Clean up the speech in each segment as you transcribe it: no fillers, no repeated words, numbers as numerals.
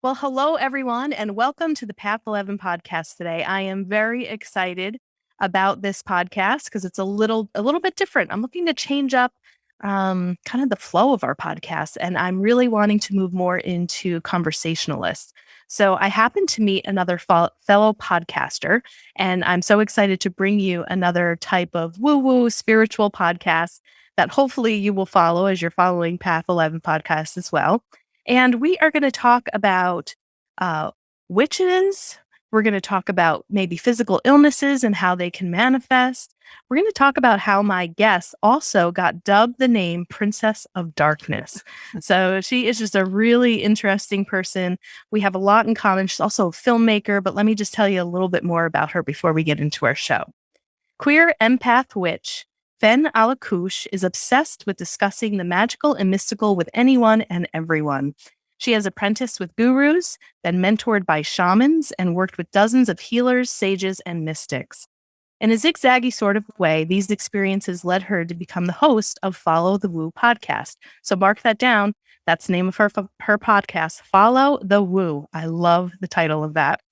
Well, hello everyone, and welcome to the Path 11 podcast today. I am very excited about this podcast because it's a little bit different. I'm looking to change up kind of the flow of our podcast, and I'm really wanting to move more into conversationalist. So I happened to meet another fellow podcaster, and I'm so excited to bring you another type of woo-woo spiritual podcast that hopefully you will follow as you're following Path 11 podcast as well. And we are going to talk about uh, witches. We're going to talk about maybe physical illnesses and how they can manifest. We're going to talk about how my guest also got dubbed the name Princess of Darkness. So she is just a really interesting person. We have a lot in common. She's also a filmmaker, but let me just tell you a little bit more about her before we get into our show. Queer empath witch Fen Alankus is obsessed with discussing the magical and mystical with anyone and everyone. She has apprenticed with gurus, been mentored by shamans, and worked with dozens of healers, sages, and mystics. In a zigzaggy sort of way, these experiences led her to become the host of Follow the Woo podcast. So mark that down. That's the name of her podcast, Follow the Woo. I love the title of that.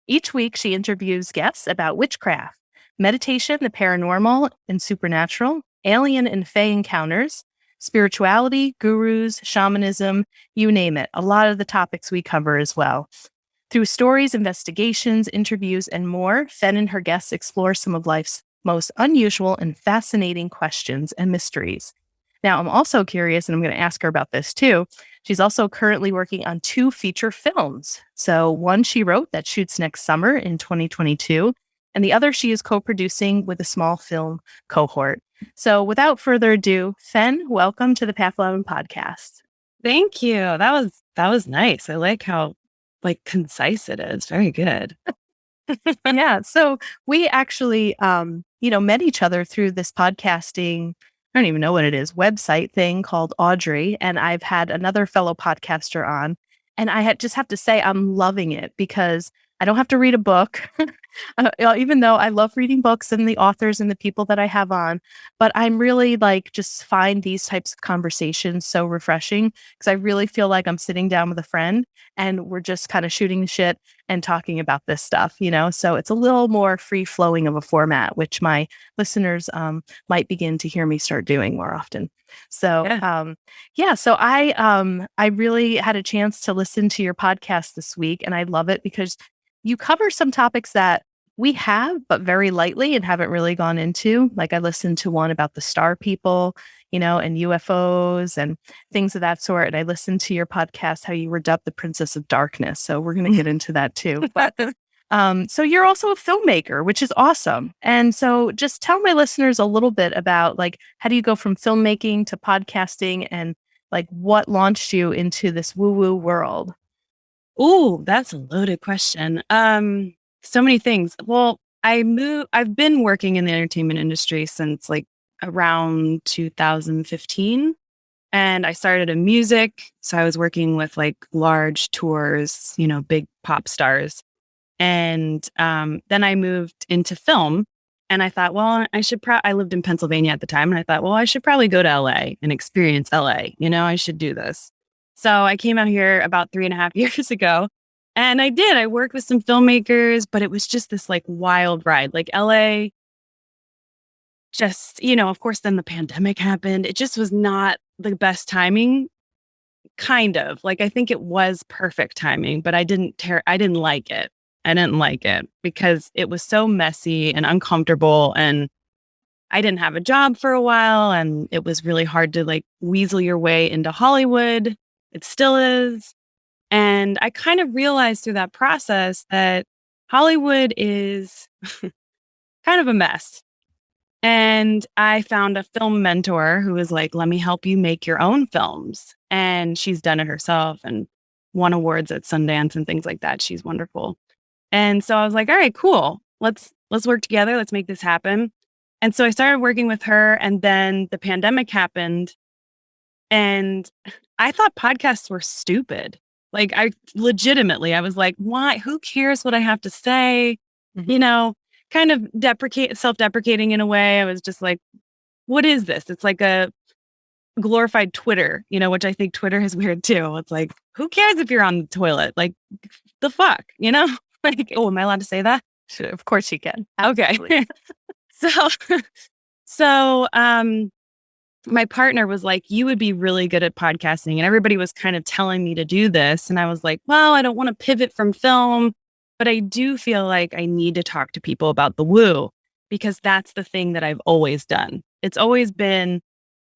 Each week, she interviews guests about witchcraft, meditation, the paranormal and supernatural, alien and fae encounters, spirituality, gurus, shamanism, you name it. A lot of the topics we cover as well. Through stories, investigations, interviews, and more, Fen and her guests explore some of life's most unusual and fascinating questions and mysteries. Now, I'm also curious, and I'm going to ask her about this too. She's also currently working on 2 feature films. So one she wrote that shoots next summer in 2022, and the other she is co-producing with a small film cohort. So without further ado, Fen, welcome to the Path 11 podcast. Thank you. That was nice. I like how concise it is. Very good. Yeah. So we actually met each other through this podcasting, I don't even know what it is, website thing called Audrey. And I've had another fellow podcaster on. And just have to say I'm loving it because I don't have to read a book, even though I love reading books and the authors and the people that I have on. But I'm really just find these types of conversations so refreshing because I really feel like I'm sitting down with a friend and we're just kind of shooting the shit and talking about this stuff, So it's a little more free flowing of a format, which my listeners might begin to hear me start doing more often. So, so I really had a chance to listen to your podcast this week, and I love it because you cover some topics that we have, but very lightly and haven't really gone into. Like I listened to one about the star people, and UFOs and things of that sort. And I listened to your podcast, how you were dubbed the Princess of Darkness. So we're going to get into that too. But so you're also a filmmaker, which is awesome. And so just tell my listeners a little bit about how do you go from filmmaking to podcasting and what launched you into this woo-woo world? Ooh, that's a loaded question. So many things. Well, I've been working in the entertainment industry since around 2015. And I started in music. So I was working with large tours, big pop stars. And then I moved into film, and I thought, well, I lived in Pennsylvania at the time, and I thought, well, I should probably go to LA and experience LA. I should do this. So I came out here about 3.5 years ago, and I did. I worked with some filmmakers, but it was just this wild ride. LA, just, of course, then the pandemic happened. It just was not the best timing. Kind of I think it was perfect timing, but I didn't like it. I didn't like it because it was so messy and uncomfortable, and I didn't have a job for a while, and it was really hard to weasel your way into Hollywood. It still is. And I kind of realized through that process that Hollywood is kind of a mess. And I found a film mentor who was like, let me help you make your own films. And she's done it herself and won awards at Sundance and things like that. She's wonderful. And so I was like, all right, cool. Let's work together. Let's make this happen. And so I started working with her, and then the pandemic happened, and I thought podcasts were stupid. I was like, why? Who cares what I have to say? Mm-hmm. Kind of self-deprecating in a way. I was just like, what is this? It's like a glorified Twitter, which I think Twitter is weird too. It's like, who cares if you're on the toilet? Like, the fuck, Like, oh, am I allowed to say that? Sure, of course you can. Absolutely. Okay. So, so, my partner was like, you would be really good at podcasting. And everybody was kind of telling me to do this. And I was like, well, I don't want to pivot from film, but I do feel like I need to talk to people about the woo, because that's the thing that I've always done. It's always been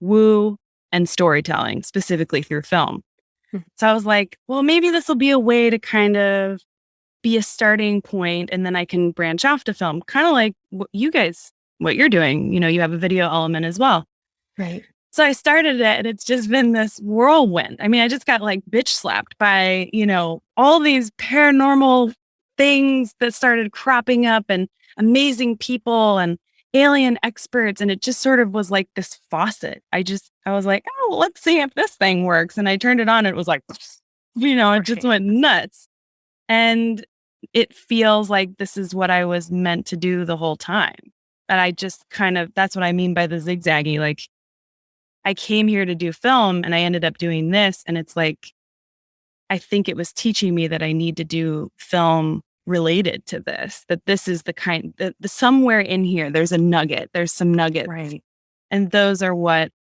woo and storytelling, specifically through film. So I was like, well, maybe this will be a way to kind of be a starting point, and then I can branch off to film, kind of like what you're doing. You have a video element as well. Right. So I started it, and it's just been this whirlwind. I mean, I just got like bitch slapped by, all these paranormal things that started cropping up, and amazing people and alien experts. And it just sort of was like this faucet. I was like, oh, let's see if this thing works. And I turned it on, and it was like, it just went nuts. And it feels like this is what I was meant to do the whole time. And I just that's what I mean by the zigzaggy. Like, I came here to do film, and I ended up doing this. And it's like, I think it was teaching me that I need to do film related to this, that this is the kind that somewhere in here, there's some nuggets. Right. And those are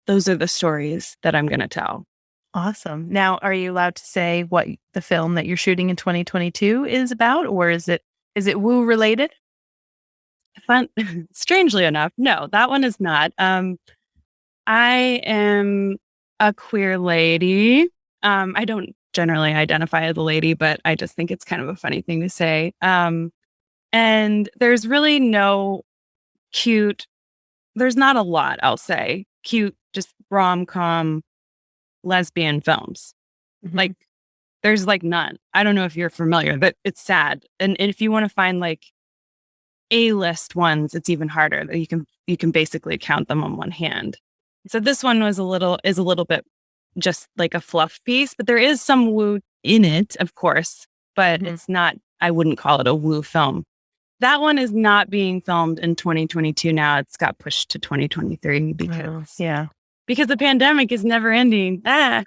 the stories that I'm going to tell. Awesome. Now, are you allowed to say what the film that you're shooting in 2022 is about, or is it woo related? Fun. Strangely enough, no, that one is not. I am a queer lady. I don't generally identify as a lady, but I just think it's kind of a funny thing to say. And there's really there's not a lot, I'll say, cute, just rom-com lesbian films. Mm-hmm. Like, there's like none. I don't know if you're familiar, but it's sad. And if you want to find like A-list ones, it's even harder. You can basically count them on one hand. So this one is a little bit just like a fluff piece, but there is some woo in it, of course, but it's not, I wouldn't call it a woo film. That one is not being filmed in 2022 now. It's got pushed to 2023 because the pandemic is never ending. I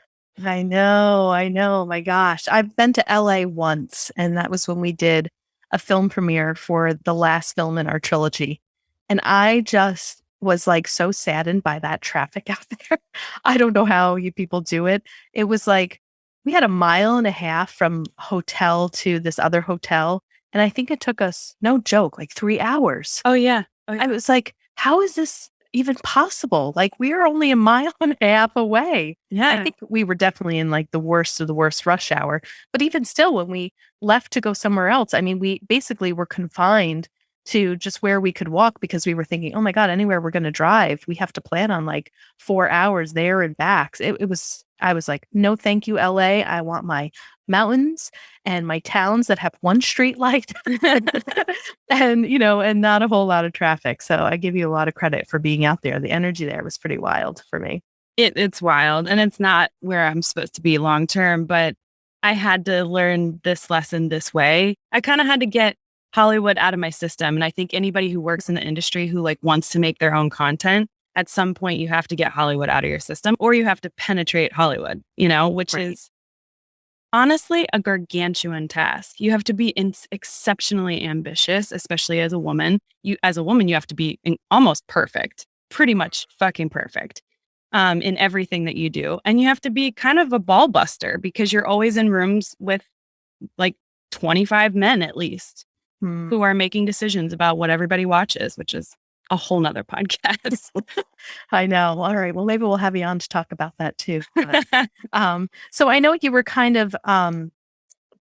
know. My gosh. I've been to LA once, and that was when we did a film premiere for the last film in our trilogy. And I just was like so saddened by that traffic out there. I don't know how you people do it. It was like we had 1.5 miles from hotel to this other hotel. And I think it took us, no joke, like 3 hours. Oh, yeah. I was like, how is this even possible? Like, we are only 1.5 miles away. Yeah. I think we were definitely in like the worst of the worst rush hour. But even still, when we left to go somewhere else, I mean, we basically were confined to just where we could walk, because we were thinking, oh my God, anywhere we're going to drive, we have to plan on like 4 hours there and back. I was like, no, thank you, LA. I want my mountains and my towns that have one street light and, and not a whole lot of traffic. So I give you a lot of credit for being out there. The energy there was pretty wild for me. It's wild, and it's not where I'm supposed to be long term, but I had to learn this lesson this way. I kind of had to get Hollywood out of my system. And I think anybody who works in the industry who like wants to make their own content, at some point you have to get Hollywood out of your system, or you have to penetrate Hollywood, which is honestly a gargantuan task. You have to be exceptionally ambitious, especially as a woman. You have to be almost perfect, pretty much fucking perfect in everything that you do. And you have to be kind of a ball buster, because you're always in rooms with like 25 men at least, who are making decisions about what everybody watches, which is a whole nother podcast. I know. All right. Well, maybe we'll have you on to talk about that too. But, so I know you were kind of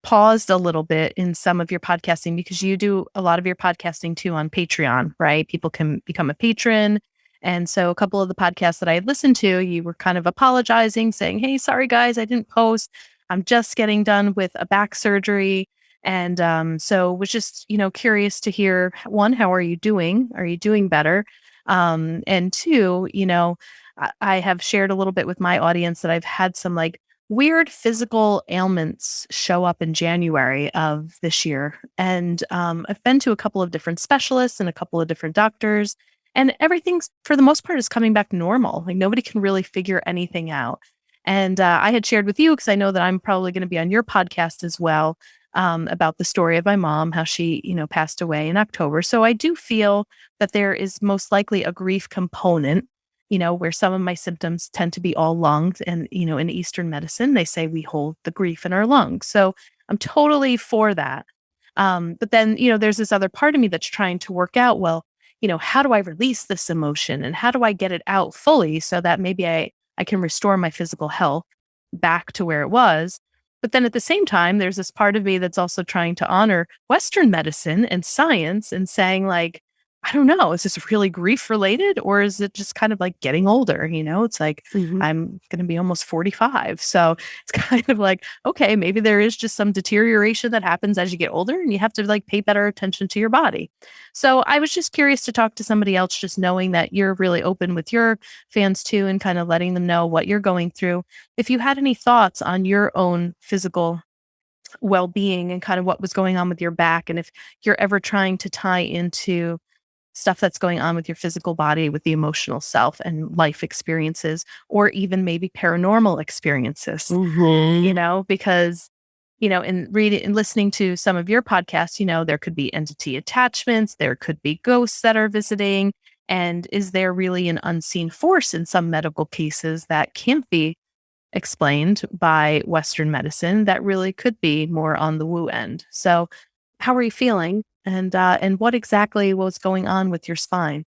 paused a little bit in some of your podcasting, because you do a lot of your podcasting too on Patreon, right? People can become a patron. And so a couple of the podcasts that I had listened to, you were kind of apologizing, saying, hey, sorry, guys, I didn't post. I'm just getting done with a back surgery. And so was just, curious to hear, one, how are you doing? Are you doing better? And two, I have shared a little bit with my audience that I've had some like weird physical ailments show up in January of this year. And I've been to a couple of different specialists and a couple of different doctors. And everything's, for the most part, is coming back normal. Like nobody can really figure anything out. And I had shared with you, because I know that I'm probably going to be on your podcast as well, about the story of my mom, how she, passed away in October. So I do feel that there is most likely a grief component, where some of my symptoms tend to be all lungs. And, in Eastern medicine, they say we hold the grief in our lungs. So I'm totally for that. But then, there's this other part of me that's trying to work out, well, how do I release this emotion and how do I get it out fully so that maybe I can restore my physical health back to where it was. But then at the same time, there's this part of me that's also trying to honor Western medicine and science and saying, like, I don't know, is this really grief related or is it just kind of like getting older? It's like Mhm. I'm going to be almost 45. So it's kind of like, okay, maybe there is just some deterioration that happens as you get older and you have to like pay better attention to your body. So I was just curious to talk to somebody else, just knowing that you're really open with your fans too and kind of letting them know what you're going through. If you had any thoughts on your own physical well-being and kind of what was going on with your back, and if you're ever trying to tie into stuff that's going on with your physical body with the emotional self and life experiences, or even maybe paranormal experiences, Mhm. because in reading and listening to some of your podcasts, there could be entity attachments, there could be ghosts that are visiting. And is there really an unseen force in some medical cases that can't be explained by Western medicine that really could be more on the woo end? So, how are you feeling? And what exactly was going on with your spine?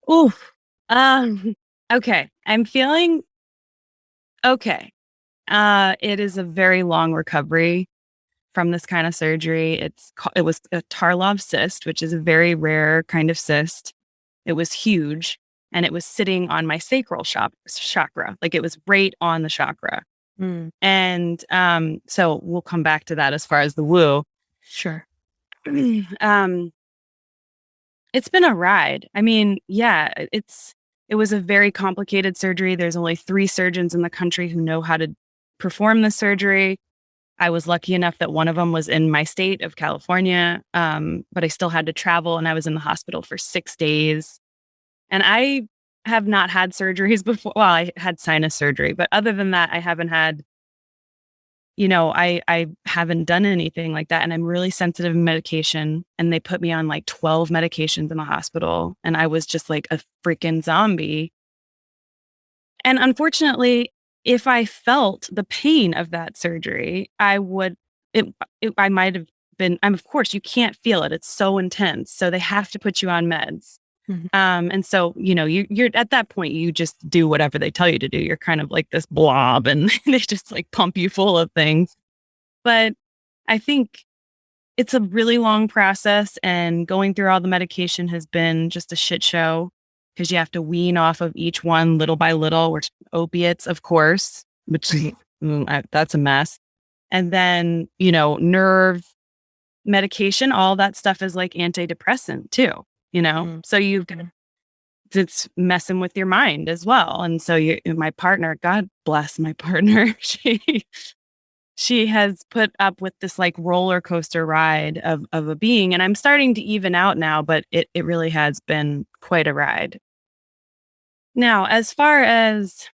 Ooh. Um, okay. I'm feeling okay. It is a very long recovery from this kind of surgery. It was a Tarlov cyst, which is a very rare kind of cyst. It was huge and it was sitting on my sacral chakra. Like it was right on the chakra. Mm, And so we'll come back to that as far as the woo. sure. um It's been a ride. I mean, yeah, it was a very complicated surgery. There's only 3 surgeons in the country who know how to perform the surgery. I was lucky enough that one of them was in my state of California, but I still had to travel, and I was in the hospital for 6 days. And I have not had surgeries before. Well, I had sinus surgery, but other than that, I haven't had, I haven't done anything like that, and I'm really sensitive to medication, and they put me on like 12 medications in the hospital, and I was just like a freaking zombie. And unfortunately, if I felt the pain of that surgery, it, I might have been, of course, you can't feel it. It's so intense. So they have to put you on meds. Mhm. And so, you're at that point, you just do whatever they tell you to do. You're kind of like this blob and they just like pump you full of things. But I think it's a really long process, and going through all the medication has been just a shit show because you have to wean off of each one little by little, which opiates, of course, which that's a mess. And then, nerve medication, all that stuff is like antidepressant too, Mm, so okay. it's messing with your mind as well. And so my partner, God bless my partner, she has put up with this like roller coaster ride of a being, and I'm starting to even out now, but it really has been quite a ride. Now, as far as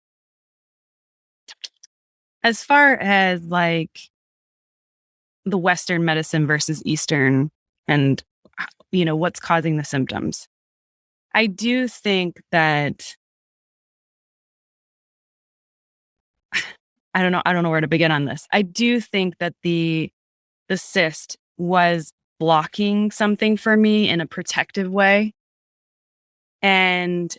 like the Western medicine versus Eastern, and what's causing the symptoms, I do think that I don't know where to begin on this. I do think that the cyst was blocking something for me in a protective way. And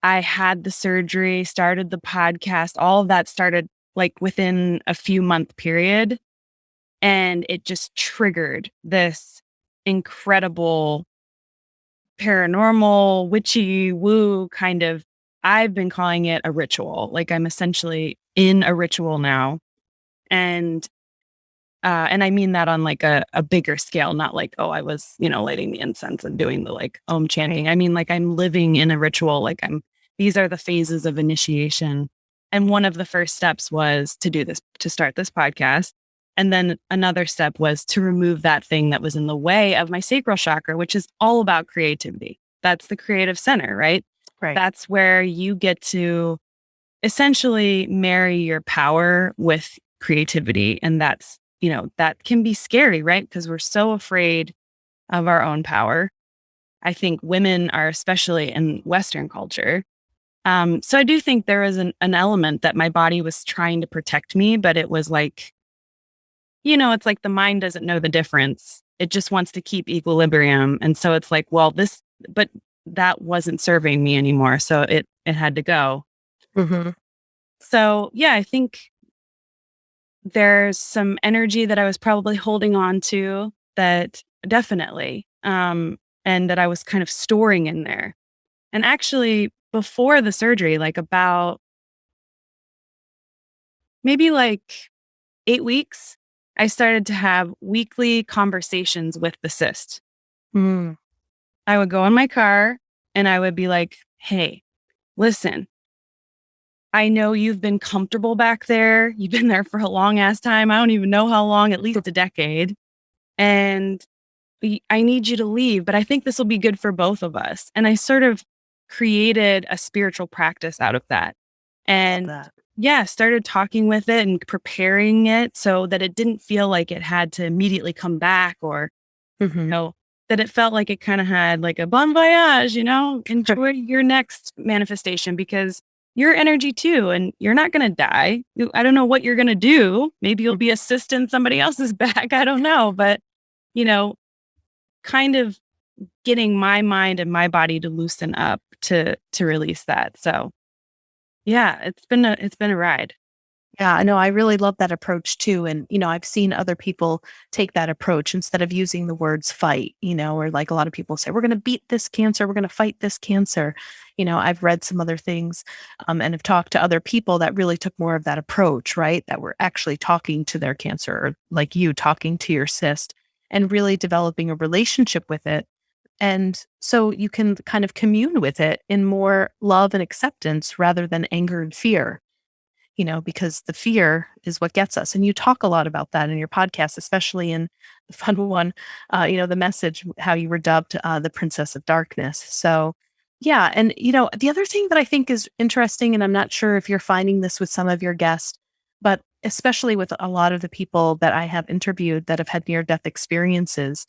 I had the surgery, started the podcast, all of that started like within a few month period. And it just triggered this incredible paranormal, witchy woo kind of. I've been calling it a ritual. Like I'm essentially in a ritual now. And and I mean that on like a bigger scale, not like, oh, I was, lighting the incense and doing the like Right. chanting. I mean, like I'm living in a ritual. These are the phases of initiation. And one of the first steps was to start this podcast. And then another step was to remove that thing that was in the way of my sacral chakra, which is all about creativity. That's the creative center, right? Right. That's where you get to essentially marry your power with creativity. And that's, that can be scary, right? Because we're so afraid of our own power. I think women are, especially in Western culture. So I do think there is an element that my body was trying to protect me, but it was like, it's like the mind doesn't know the difference. It just wants to keep equilibrium. And so it's like, well, but that wasn't serving me anymore. So it had to go. Mm-hmm. So yeah, I think there's some energy that I was probably holding on to that definitely, and that I was kind of storing in there. And actually, before the surgery, like about maybe like 8 weeks, I started to have weekly conversations with the cyst. Mm. I would go in my car and I would be like, hey, listen, I know you've been comfortable back there. You've been there for a long ass time. I don't even know how long, at least a decade. And I need you to leave, but I think this will be good for both of us. And I sort of created a spiritual practice out of that. And That. yeah, started talking with it and preparing it so that it didn't feel like it had to immediately come back, or, Mm-hmm. that it felt like it kind of had like a bon voyage, enjoy your next manifestation because your energy too, and you're not going to die. I don't know what you're going to do. Maybe you'll be a cyst in somebody else's back. I don't know. But, you know, kind of getting my mind and my body to loosen up to release that. So yeah, it's been a ride. Yeah, I know. I really love that approach too. And, I've seen other people take that approach instead of using the words fight, or like a lot of people say, we're going to beat this cancer, we're going to fight this cancer. I've read some other things and have talked to other people that really took more of that approach, right? That were actually talking to their cancer, or like you talking to your cyst and really developing a relationship with it. And so you can kind of commune with it in more love and acceptance rather than anger and fear, because the fear is what gets us. And you talk a lot about that in your podcast, especially in the fun one, the message, how you were dubbed the Princess of Darkness. So, yeah. And, the other thing that I think is interesting, and I'm not sure if you're finding this with some of your guests, but especially with a lot of the people that I have interviewed that have had near death experiences,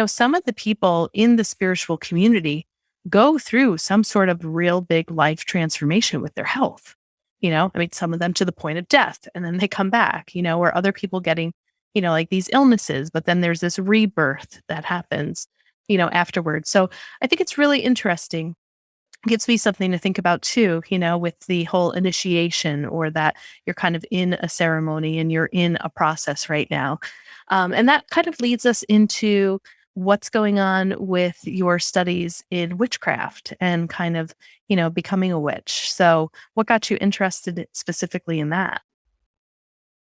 some of the people in the spiritual community go through some sort of real big life transformation with their health. I mean, some of them to the point of death and then they come back, or other people getting, like these illnesses, but then there's this rebirth that happens, afterwards. So I think it's really interesting, gives me something to think about too, with the whole initiation, or that you're kind of in a ceremony and you're in a process right now. And that kind of leads us into what's going on with your studies in witchcraft and kind of, becoming a witch. So, what got you interested specifically in that?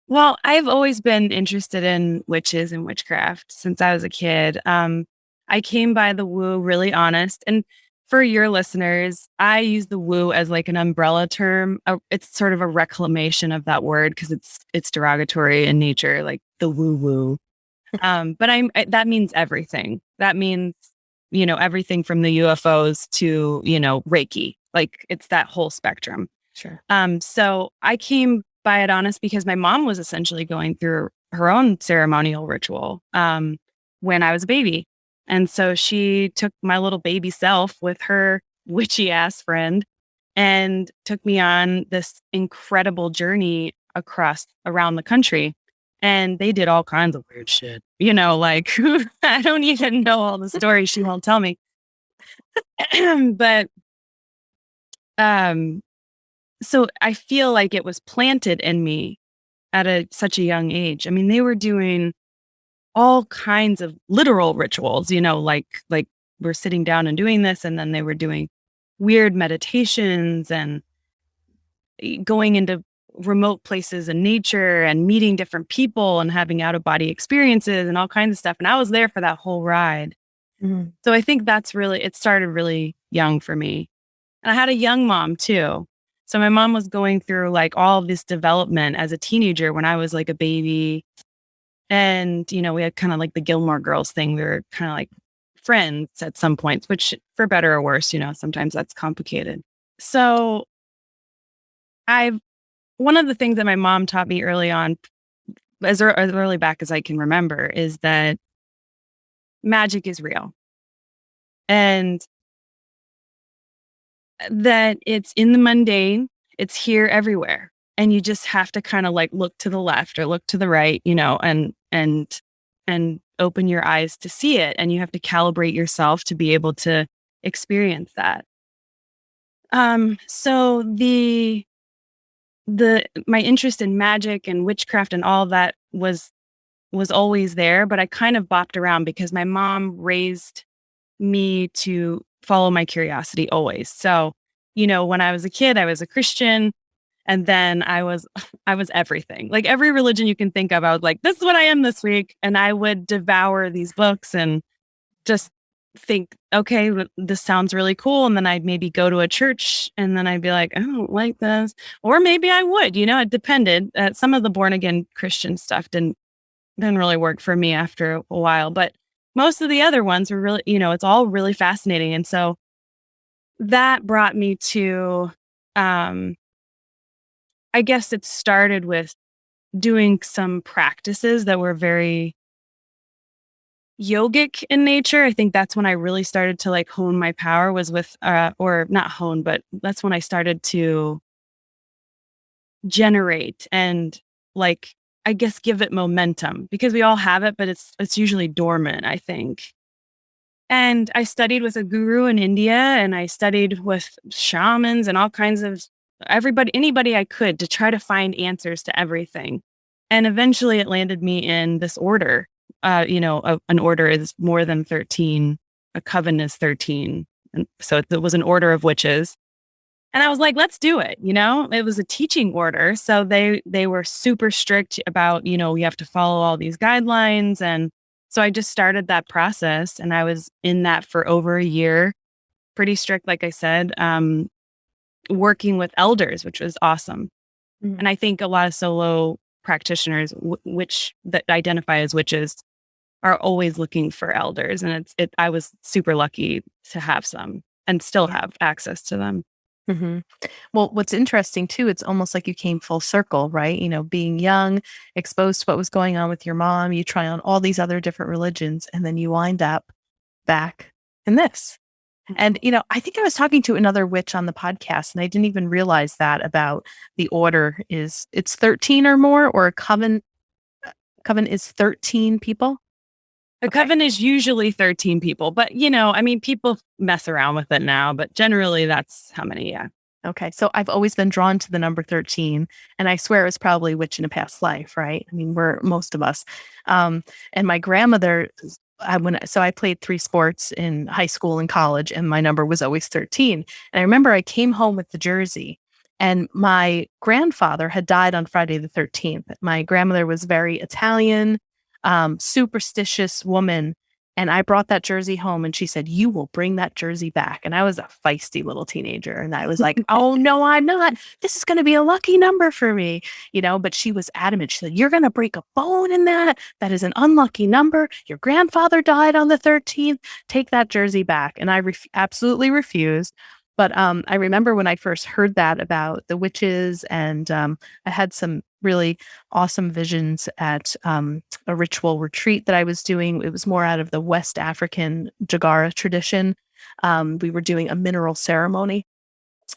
Well, I've always been interested in witches and witchcraft since I was a kid. I came by the woo really honest. And for your listeners, I use the woo as like an umbrella term. It's sort of a reclamation of that word because it's derogatory in nature, like the woo woo. But that means everything. That means, everything from the UFOs to, Reiki. Like it's that whole spectrum. Sure. So I came by it honest because my mom was essentially going through her own ceremonial ritual when I was a baby. And so she took my little baby self with her witchy ass friend and took me on this incredible journey around the country. And they did all kinds of weird shit, like I don't even know all the stories she won't tell me. But um so I feel like it was planted in me at such a young age. I mean, they were doing all kinds of literal rituals, like we're sitting down and doing this, and then they were doing weird meditations and going into remote places in nature and meeting different people and having out of body experiences and all kinds of stuff. And I was there for that whole ride. Mhm. So I think it started really young for me. And I had a young mom too. So my mom was going through like all of this development as a teenager when I was like a baby. And, we had kind of like the Gilmore Girls thing. We were kind of like friends at some points, which for better or worse, sometimes that's complicated. So one of the things that my mom taught me early on, as early back as I can remember, is that magic is real and that it's in the mundane, it's here everywhere. And you just have to kind of like look to the left or look to the right, and open your eyes to see it. And you have to calibrate yourself to be able to experience that. So the my interest in magic and witchcraft and all that was always there, but I kind of bopped around because my mom raised me to follow my curiosity always. So, when I was a kid, I was a Christian, and then I was everything. Like every religion you can think of, I was like, this is what I am this week, and I would devour these books and just think, okay, this sounds really cool. And then I'd maybe go to a church and then I'd be like, I don't like this. Or maybe I would, it depended. Some of the born again Christian stuff didn't really work for me after a while, but most of the other ones were really, it's all really fascinating. And so that brought me to, I guess it started with doing some practices that were very yogic in nature. I think that's when I really started to like hone my power was with, or not hone, but that's when I started to generate and like, I guess give it momentum because we all have it, but it's usually dormant, I think. And I studied with a guru in India and I studied with shamans and all kinds of anybody I could to try to find answers to everything. And eventually it landed me in this order. An order is more than 13. A coven is 13. And so it was an order of witches. And I was like, let's do it. It was a teaching order. So they were super strict about, we have to follow all these guidelines. And so I just started that process and I was in that for over a year, pretty strict, like I said, working with elders, which was awesome. Mm. And I think a lot of solo practitioners, which that identify as witches, are always looking for elders. And I was super lucky to have some and still Yeah. have access to them. Hmm. Well, what's interesting too, it's almost like you came full circle, right? Being young, exposed to what was going on with your mom, you try on all these other different religions, and then you wind up back in this. And, I think I was talking to another witch on the podcast, and I didn't even realize that about the order it's 13 or more, or a coven is 13 people. A Okay. coven is usually 13 people, but people mess around with it now, but generally that's how many, yeah. Okay. So I've always been drawn to the number 13, and I swear it was probably witch in a past life, right? I mean, we're most of us. And my grandmother, I played 3 sports in high school and college, and my number was always 13. And I remember I came home with the jersey, and my grandfather had died on Friday the 13th. My grandmother was very Italian, superstitious woman. And I brought that jersey home and she said, "You will bring that jersey back." And I was a feisty little teenager. And I was like, "Oh, no, I'm not. This is going to be a lucky number for me." But she was adamant. She said, "You're going to break a bone in that. That is an unlucky number. Your grandfather died on the 13th. Take that jersey back." And I absolutely refused. But I remember when I first heard that about the witches, and I had some really awesome visions at a ritual retreat that I was doing. It was more out of the West African Jagara tradition. We were doing a mineral ceremony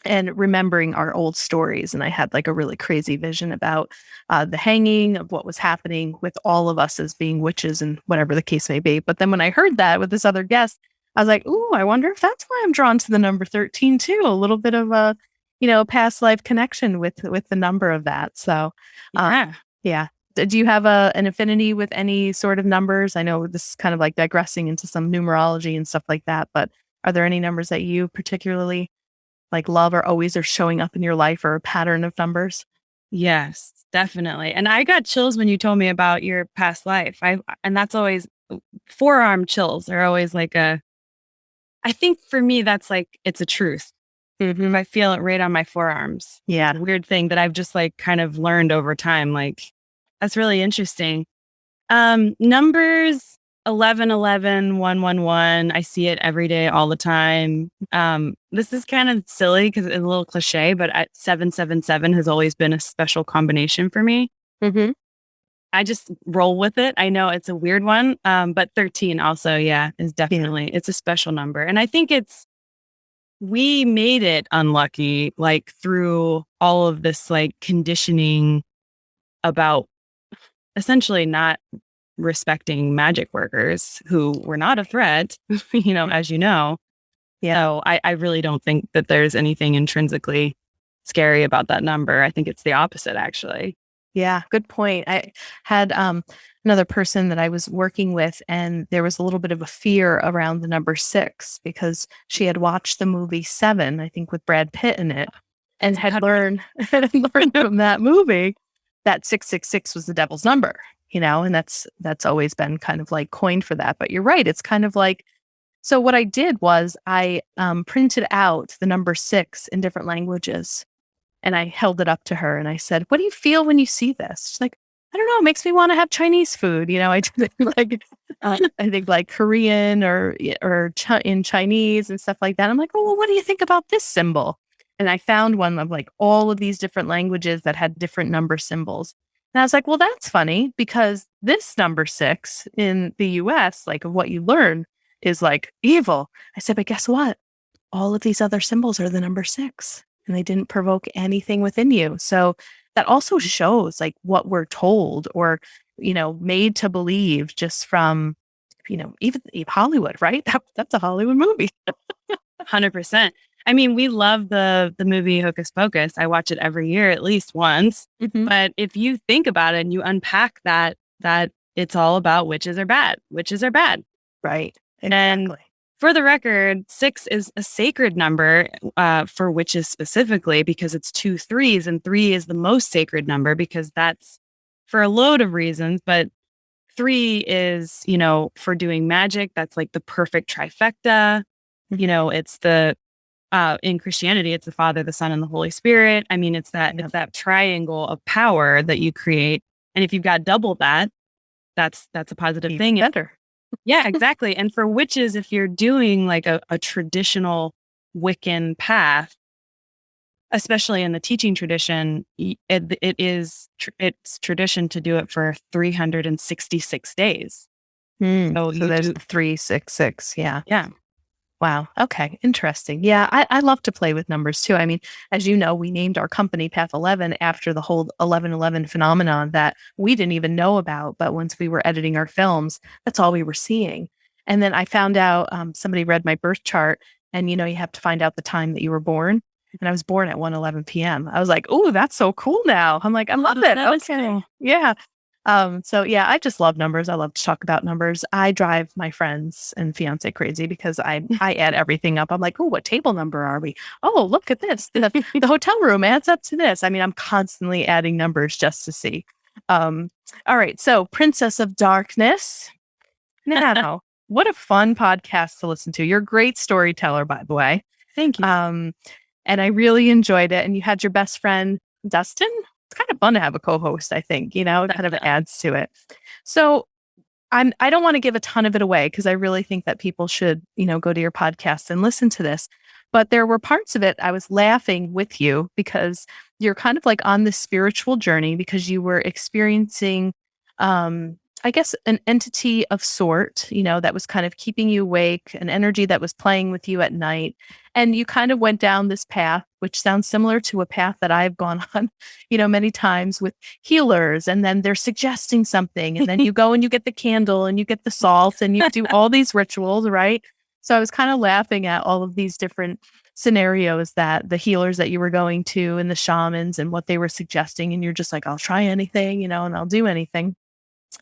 and remembering our old stories. And I had like a really crazy vision about the hanging of what was happening with all of us as being witches and whatever the case may be. But then when I heard that with this other guest, I was like, "Ooh, I wonder if that's why I'm drawn to the number 13 too." A little bit of a, past life connection with the number of that. So, Yeah. yeah. Do you have an affinity with any sort of numbers? I know this is kind of like digressing into some numerology and stuff like that, but are there any numbers that you particularly like love or always are showing up in your life, or a pattern of numbers? Yes, definitely. And I got chills when you told me about your past life. And that's always forearm chills are always like I think for me, that's like, it's a truth. Mm-hmm. I feel it right on my forearms. Yeah. It's a weird thing that I've just like kind of learned over time. Like, that's really interesting. Numbers 1111, 111. I see it every day, all the time. This is kind of silly because it's a little cliche, but 777 has always been a special combination for me. Mm-hmm. I just roll with it. I know it's a weird one, but 13 also, yeah, is definitely, it's a special number. And I think we made it unlucky, like through all of this like conditioning about essentially not respecting magic workers who were not a threat, as you know. Yeah. So I really don't think that there's anything intrinsically scary about that number. I think it's the opposite, actually. Yeah, good point. I had another person that I was working with, and there was a little bit of a fear around the number 6 because she had watched the movie Seven, I think, with Brad Pitt in it, and had learned from that movie that 666 was the devil's number, and that's always been kind of like coined for that. But you're right; it's kind of like. So what I did was I printed out the number 6 in different languages. And I held it up to her and I said, "What do you feel when you see this?" She's like, "I don't know. It makes me want to have Chinese food." I did like, I think like Korean or in Chinese and stuff like that. I'm like, "Oh, well, what do you think about this symbol?" And I found one of like all of these different languages that had different number symbols. And I was like, "Well, that's funny because this number 6 in the US, like of what you learn, is like evil." I said, "But guess what? All of these other symbols are the number 6 and they didn't provoke anything within you." So that also shows like what we're told or, made to believe just from, even Hollywood, right? That's a Hollywood movie. 100%. I mean, we love the movie Hocus Pocus. I watch it every year at least once. Mhm. But if you think about it and you unpack that it's all about witches are bad. Witches are bad. Right. And Exactly. for the record, 6 is a sacred number for witches specifically because it's 2 threes, and 3 is the most sacred number because that's for a load of reasons. But 3 is, for doing magic, that's like the perfect trifecta. It's the in Christianity, it's the Father, the Son, and the Holy Spirit. I mean, it's that triangle of power that you create. And if you've got double that, that's a positive Even thing. better. Yeah, exactly. And for witches, if you're doing like a traditional Wiccan path, especially in the teaching tradition, it's tradition to do it for 366 days. So So you there's do, the 366. Yeah. yeah. Wow. Okay. Interesting. Yeah. I love to play with numbers too. I mean, as you know, we named our company Path 11 after the whole 1111 phenomenon that we didn't even know about. But once we were editing our films, that's all we were seeing. And then I found out somebody read my birth chart and, you have to find out the time that you were born. And I was born at 1:11 p.m. I was like, "Oh, that's so cool now." I'm like, "I love it." That is Okay. cool. Yeah. So yeah, I just love numbers. I love to talk about numbers. I drive my friends and fiance crazy because I add everything up. I'm like, "Oh, what table number are we? Oh, look at this. The hotel room adds up to this." I mean, I'm constantly adding numbers just to see. All right. So Princess of Darkness. Now, what a fun podcast to listen to. You're a great storyteller, by the way. Thank you. And I really enjoyed it. And you had your best friend, Dustin. It's kind of fun to have a co-host, I think, it kind of adds to it. So I don't want to give a ton of it away because I really think that people should, go to your podcast and listen to this. But there were parts of it I was laughing with you because you're kind of like on this spiritual journey because you were experiencing I guess an entity of sort, that was kind of keeping you awake, an energy that was playing with you at night. And you kind of went down this path, which sounds similar to a path that I've gone on, many times with healers. And then they're suggesting something. And then you go and you get the candle and you get the salt and you do all these rituals, right? So I was kind of laughing at all of these different scenarios that the healers that you were going to and the shamans and what they were suggesting. And you're just like, "I'll try anything, and I'll do anything."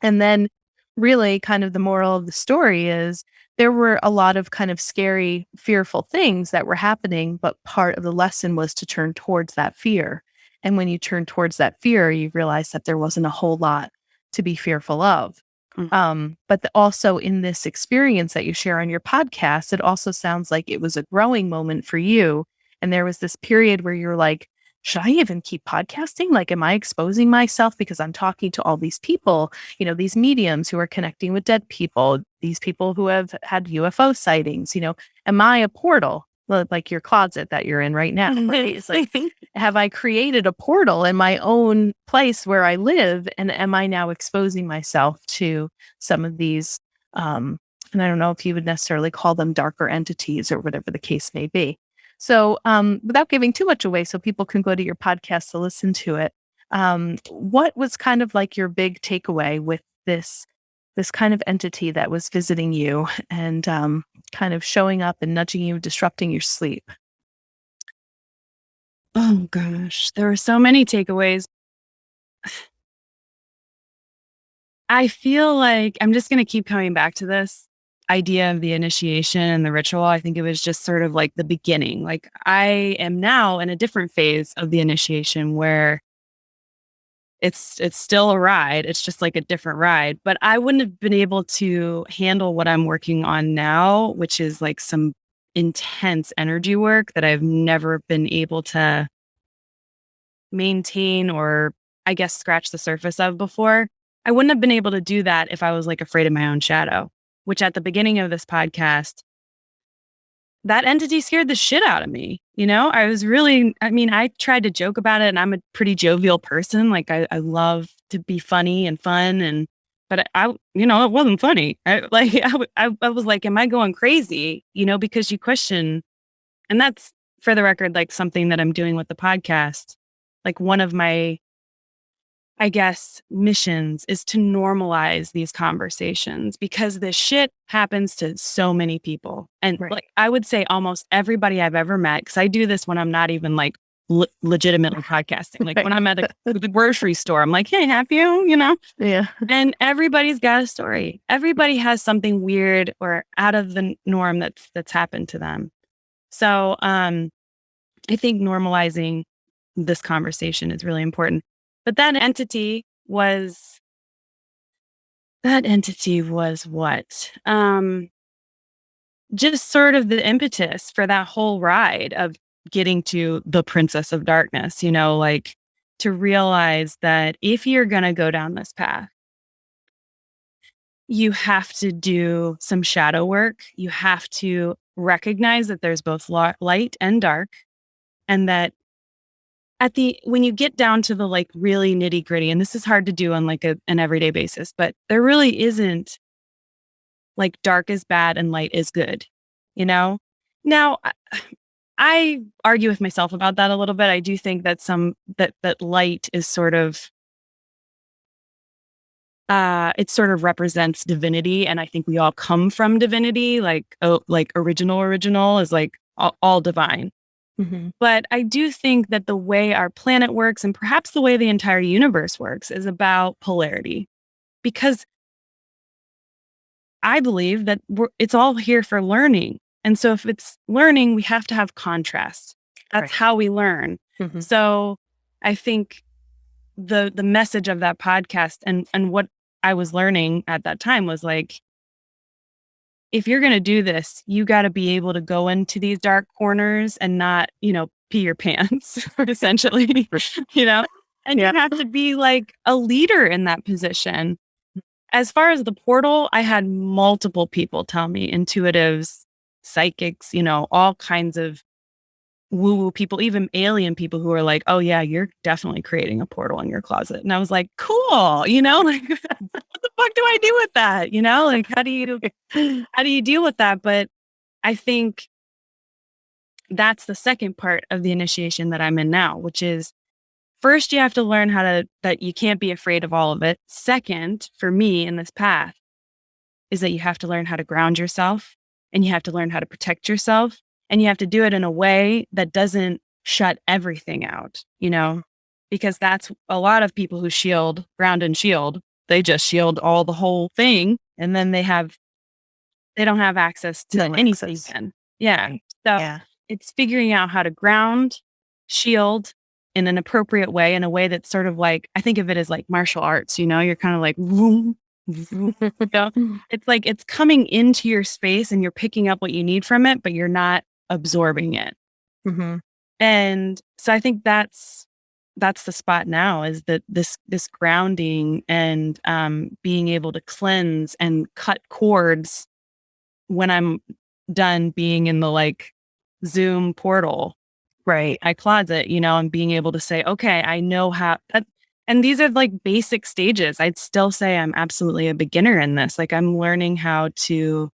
And then, really, kind of the moral of the story is there were a lot of kind of scary, fearful things that were happening, but part of the lesson was to turn towards that fear. And when you turn towards that fear, you realize that there wasn't a whole lot to be fearful of. Mm. Also in this experience that you share on your podcast, it also sounds like it was a growing moment for you. And there was this period where you're like should I even keep podcasting? Like, am I exposing myself because I'm talking to all these people, these mediums who are connecting with dead people, these people who have had UFO sightings, am I a portal? Like your closet that you're in right now, right? It's like, have I created a portal in my own place where I live? And am I now exposing myself to some of these, and I don't know if you would necessarily call them darker entities or whatever the case may be. So, without giving too much away, so people can go to your podcast to listen to it, what was kind of like your big takeaway with this kind of entity that was visiting you and kind of showing up and nudging you, disrupting your sleep? Oh gosh, there were so many takeaways. I feel like I'm just going to keep coming back to this idea of the initiation and the ritual. I think it was just sort of like the beginning. Like I am now in a different phase of the initiation where it's still a ride. It's just like a different ride, but I wouldn't have been able to handle what I'm working on now, which is like some intense energy work that I've never been able to maintain or I guess scratch the surface of before. I wouldn't have been able to do that if I was like afraid of my own shadow, which at the beginning of this podcast, that entity scared the shit out of me. I tried to joke about it and I'm a pretty jovial person. Like I love to be funny and fun but it wasn't funny. I was like, am I going crazy? Because you question, and that's for the record, like something that I'm doing with the podcast. Like one of my, I guess, missions is to normalize these conversations because this shit happens to so many people. And Right. like, I would say almost everybody I've ever met, because I do this when I'm not even like legitimately podcasting. Like when I'm at the grocery store, I'm like, hey, have you, Yeah. And everybody's got a story. Everybody has something weird or out of the norm that's happened to them. So I think normalizing this conversation is really important. But that entity was what? Just sort of the impetus for that whole ride of getting to the Princess of Darkness, like to realize that if you're going to go down this path, you have to do some shadow work. You have to recognize that there's both light and dark, and that when you get down to the like really nitty gritty, and this is hard to do on like an everyday basis, but there really isn't like dark is bad and light is good, you know? Now, I argue with myself about that a little bit. I do think that that light is sort of, it sort of represents divinity. And I think we all come from divinity, like original is like all divine. Mm-hmm. But I do think that the way our planet works and perhaps the way the entire universe works is about polarity, because I believe that it's all here for learning. And so if it's learning, we have to have contrast. That's Right. how we learn. Mm-hmm. So I think the message of that podcast and what I was learning at that time was like, if you're going to do this, you got to be able to go into these dark corners and not, pee your pants, essentially, and Yeah. you have to be like a leader in that position. As far as the portal, I had multiple people tell me, intuitives, psychics, all kinds of woo-woo people, even alien people who are like, oh yeah, you're definitely creating a portal in your closet. And I was like, cool, like what the fuck do I do with that? Like how do you deal with that? But I think that's the second part of the initiation that I'm in now, which is first, you have to learn that you can't be afraid of all of it. Second, for me in this path, is that you have to learn how to ground yourself and you have to learn how to protect yourself. And you have to do it in a way that doesn't shut everything out, because that's a lot of people who ground and shield. They just shield the whole thing. And then they don't have access to anything. Then. Yeah. So Yeah. it's figuring out how to ground, shield, in an appropriate way, in a way that's sort of like, I think of it as like martial arts, you're kind of like, vroom, vroom, it's like, it's coming into your space and you're picking up what you need from it, but you're not absorbing it. Mm-hmm. And so I think that's the spot now, is that this grounding and being able to cleanse and cut cords when I'm done being in the like Zoom portal, Right. my closet, and being able to say, okay, I know how that, and these are like basic stages. I'd still say I'm absolutely a beginner in this. Like, I'm learning how to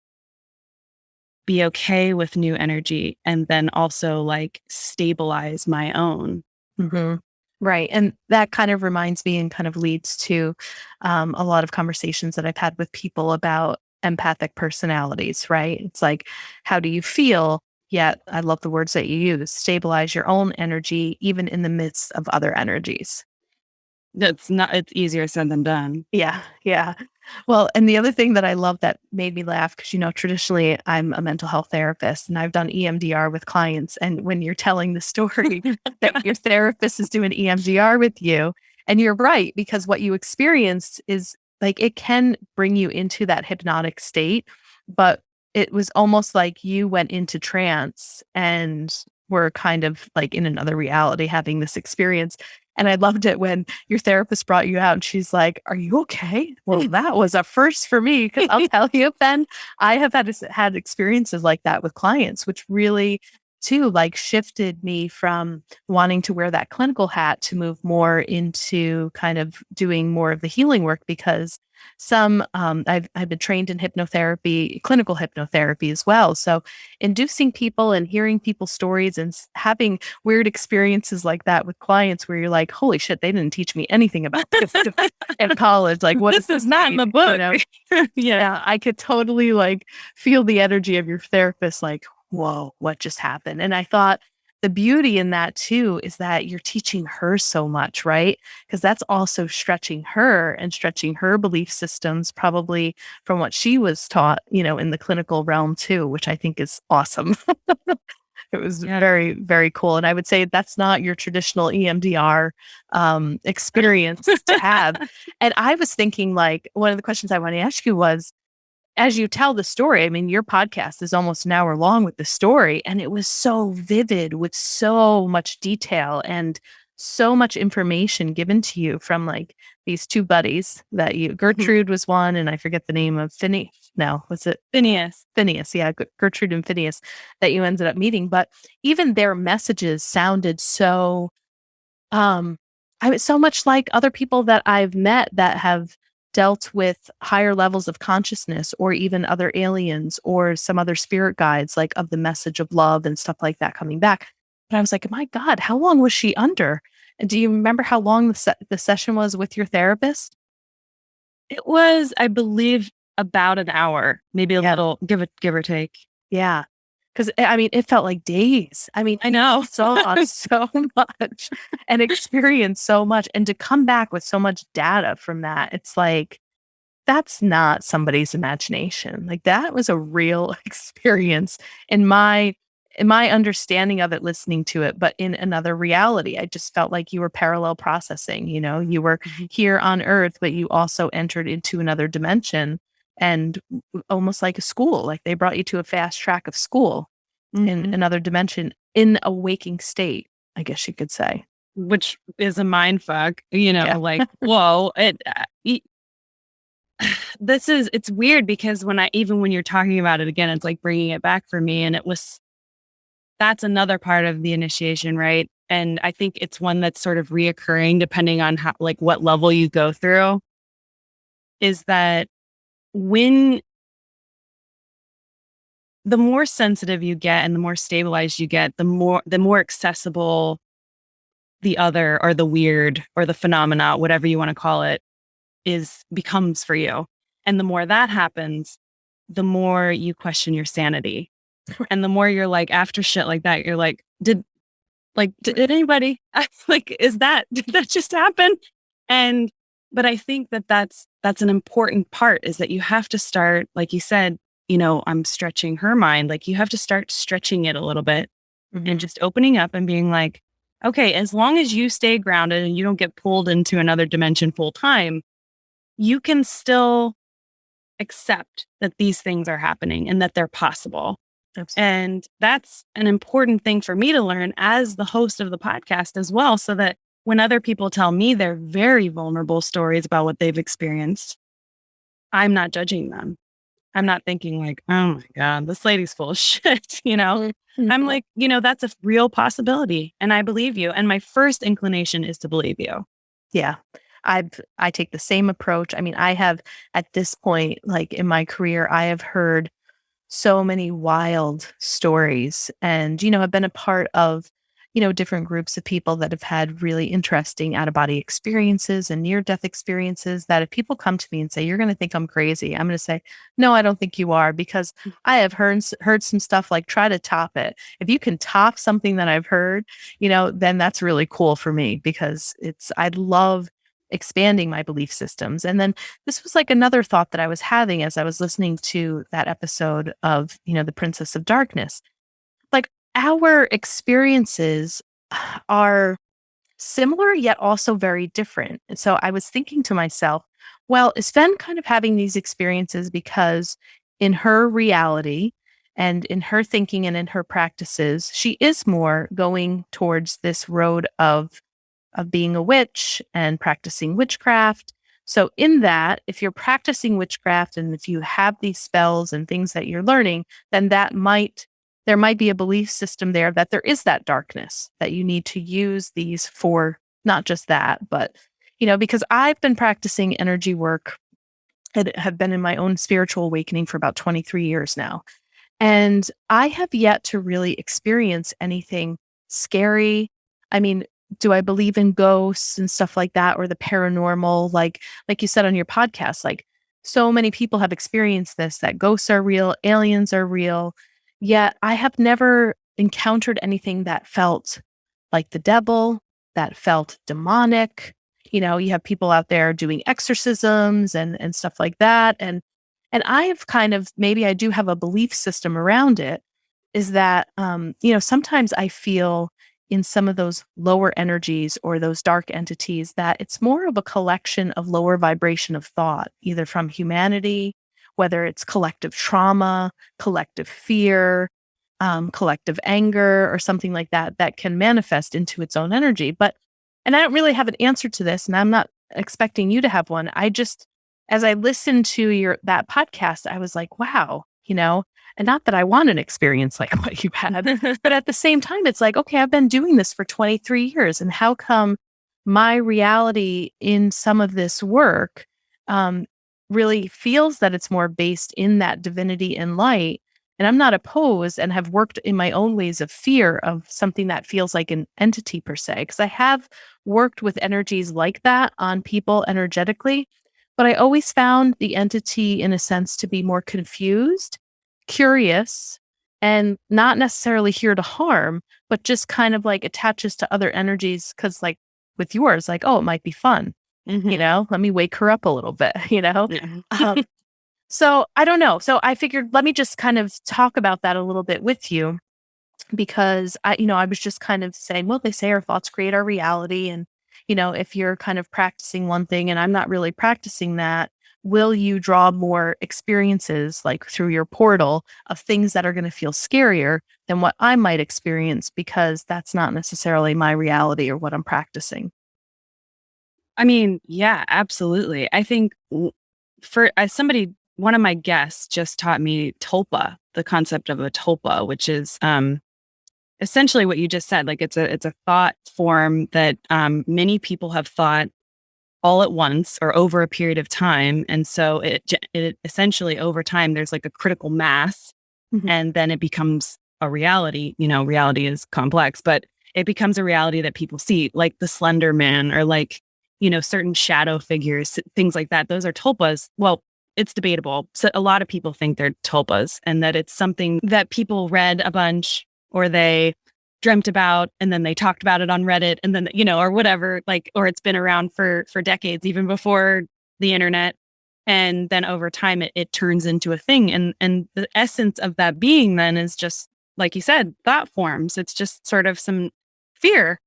be okay with new energy and then also like stabilize my own. Mm-hmm. Right. And that kind of reminds me and kind of leads to a lot of conversations that I've had with people about empathic personalities, right? It's like, how do you feel? Yet, I love the words that you use, stabilize your own energy, even in the midst of other energies. It's easier said than done. Yeah, yeah. Well, and the other thing that I love that made me laugh, because, traditionally I'm a mental health therapist and I've done EMDR with clients. And when you're telling the story that your therapist is doing EMDR with you, and you're right, because what you experienced is like it can bring you into that hypnotic state, but it was almost like you went into trance and were kind of like in another reality having this experience. And I loved it when your therapist brought you out and she's like, "Are you okay?" Well, that was a first for me, because I'll tell you, Ben, I have had experiences like that with clients, which really too like shifted me from wanting to wear that clinical hat to move more into kind of doing more of the healing work, because I've been trained in hypnotherapy, clinical hypnotherapy as well. So inducing people and hearing people's stories and having weird experiences like that with clients where you're like, holy shit, they didn't teach me anything about this in college. Like, what This is not in the book. Yeah, I could totally like feel the energy of your therapist, like, whoa, what just happened? And I thought the beauty in that too is that you're teaching her so much, right? Because that's also stretching her and stretching her belief systems, probably from what she was taught, in the clinical realm too, which I think is awesome. It was Yeah. very, very cool. And I would say that's not your traditional EMDR experience to have. And I was thinking, like, one of the questions I want to ask you was, as you tell the story, I mean, your podcast is almost an hour long with the story, and it was so vivid with so much detail and so much information given to you from like these two buddies that Gertrude was one, and I forget the name of No, was it Phineas? Phineas? Yeah, Gertrude and Phineas that you ended up meeting. But even their messages sounded so I was so much like other people that I've met that have dealt with higher levels of consciousness, or even other aliens or some other spirit guides, like of the message of love and stuff like that coming back. But I was like, my God, how long was she under? And do you remember how long the session was with your therapist? It was, I believe, about an hour, maybe a Yeah. little, give or take. Yeah. Because I mean, it felt like days. I mean, I know. saw so much and experienced so much. And to come back with so much data from that, it's like, that's not somebody's imagination. Like, that was a real experience in my understanding of it, listening to it, but in another reality. I just felt like you were parallel processing, you were here on earth, but you also entered into another dimension, and almost like a school, like they brought you to a fast track of school in another dimension in a waking state, I guess you could say. Which is a mind fuck, Yeah. like, whoa, it's weird, because even when you're talking about it again, it's like bringing it back for me. And that's another part of the initiation, right? And I think it's one that's sort of reoccurring depending on how, like, what level you go through, is that when the more sensitive you get and the more stabilized you get, the more accessible the other, or the weird, or the phenomena, whatever you want to call it, becomes for you. And the more that happens, the more you question your sanity. And the more you're like, after shit like that, you're like, did anybody like, did that just happen? And but I think that's an important part, is that you have to start, like you said, I'm stretching her mind. Like, you have to start stretching it a little bit, and just opening up and being like, okay, as long as you stay grounded and you don't get pulled into another dimension full time, you can still accept that these things are happening and that they're possible. Absolutely. And that's an important thing for me to learn as the host of the podcast as well, so that when other people tell me their very vulnerable stories about what they've experienced, I'm not judging them. I'm not thinking like, oh my God, this lady's full of shit, Mhm. I'm like, that's a real possibility. And I believe you. And my first inclination is to believe you. Yeah. I take the same approach. I mean, I have at this point, like in my career, I have heard so many wild stories and, have been a part of, different groups of people that have had really interesting out of body experiences and near death experiences that if people come to me and say, you're going to think I'm crazy, I'm going to say, no, I don't think you are, because I have heard some stuff like try to top it. If you can top something that I've heard, then that's really cool for me because I love expanding my belief systems. And then this was like another thought that I was having as I was listening to that episode of, The Princess of Darkness. Like our experiences are similar yet also very different. And so I was thinking to myself, well, is Fen kind of having these experiences because in her reality and in her thinking and in her practices, she is more going towards this road of being a witch and practicing witchcraft. So, in that, if you're practicing witchcraft and if you have these spells and things that you're learning, then there might be a belief system there that there is that darkness that you need to use these for not just that, but, because I've been practicing energy work and have been in my own spiritual awakening for about 23 years now. And I have yet to really experience anything scary. I mean, do I believe in ghosts and stuff like that or the paranormal? Like you said on your podcast, like so many people have experienced this that ghosts are real, aliens are real. Yet I have never encountered anything that felt like the devil, that felt demonic. You have people out there doing exorcisms and stuff like that. And I have kind of maybe I do have a belief system around it is that sometimes I feel in some of those lower energies or those dark entities that it's more of a collection of lower vibration of thought, either from humanity, whether it's collective trauma, collective fear, collective anger, or something like that, that can manifest into its own energy. And I don't really have an answer to this, and I'm not expecting you to have one. As I listened to that podcast, I was like, wow, and not that I want an experience like what you had, but at the same time, it's like, okay, I've been doing this for 23 years. And how come my reality in some of this work um, really feels that it's more based in that divinity and light? And I'm not opposed and have worked in my own ways of fear of something that feels like an entity per se, because I have worked with energies like that on people energetically. But I always found the entity, in a sense, to be more confused, curious, and not necessarily here to harm, but just kind of like attaches to other energies. Cause like with yours, like, oh, it might be fun, let me wake her up a little bit, Yeah. Um, so I don't know. So I figured let me just kind of talk about that a little bit with you because I was just kind of saying, well, they say our thoughts create our reality. And, if you're kind of practicing one thing and I'm not really practicing that, will you draw more experiences like through your portal of things that are going to feel scarier than what I might experience because that's not necessarily my reality or what I'm practicing? I mean, yeah, absolutely. I think for as somebody, one of my guests just taught me tulpa, the concept of a tulpa, which is essentially what you just said. Like it's a thought form that many people have thought all at once or over a period of time, and so it essentially over time there's like a critical mass, Mhm. and then it becomes a reality. Reality is complex, but it becomes a reality that people see, like the Slender Man or like certain shadow figures, things like that. Those are tulpas. Well, it's debatable. So a lot of people think they're tulpas and that it's something that people read a bunch or they dreamt about and then they talked about it on Reddit and then or whatever, like, or it's been around for decades, even before the internet. And then over time it turns into a thing. And the essence of that being then is just like you said, thought forms. It's just sort of some fear.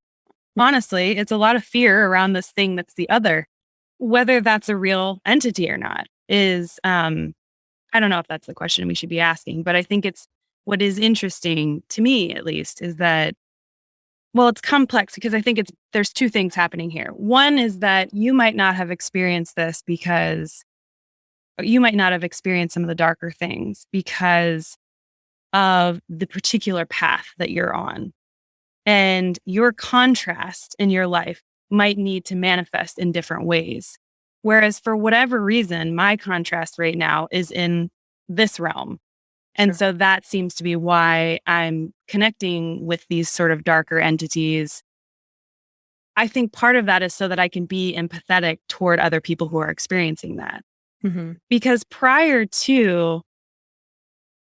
Honestly, it's a lot of fear around this thing that's the other. Whether that's a real entity or not is I don't know if that's the question we should be asking, but I think what is interesting to me, at least, is that, well, it's complex because I think there's two things happening here. One is that you might not have experienced this because you might not have experienced some of the darker things because of the particular path that you're on. And your contrast in your life might need to manifest in different ways. Whereas for whatever reason, my contrast right now is in this realm. And Sure. so that seems to be why I'm connecting with these sort of darker entities. I think part of that is so that I can be empathetic toward other people who are experiencing that. Mm-hmm. Because prior to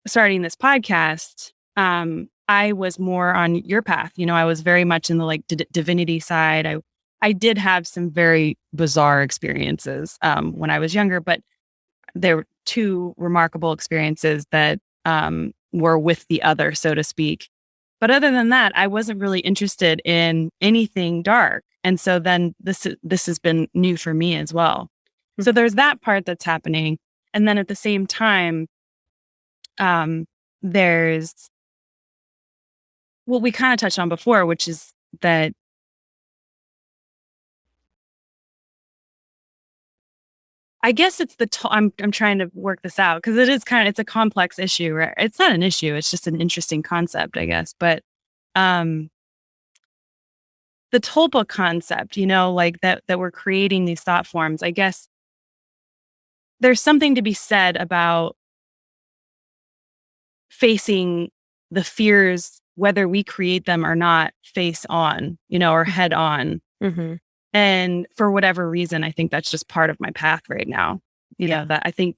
starting this podcast, I was more on your path. I was very much in the like divinity side. I did have some very bizarre experiences when I was younger, but there were two remarkable experiences that were with the other, so to speak. But other than that, I wasn't really interested in anything dark. And so then this has been new for me as well. So there's that part that's happening. And then at the same time, there's what we kind of touched on before, which is that I guess it's I'm trying to work this out because it's a complex issue, right? It's not an issue. It's just an interesting concept, I guess. But um, the tulpa concept, like that we're creating these thought forms, I guess there's something to be said about facing the fears, whether we create them or not, face on, or head on. Mm-hmm. And for whatever reason, I think that's just part of my path right now. That I think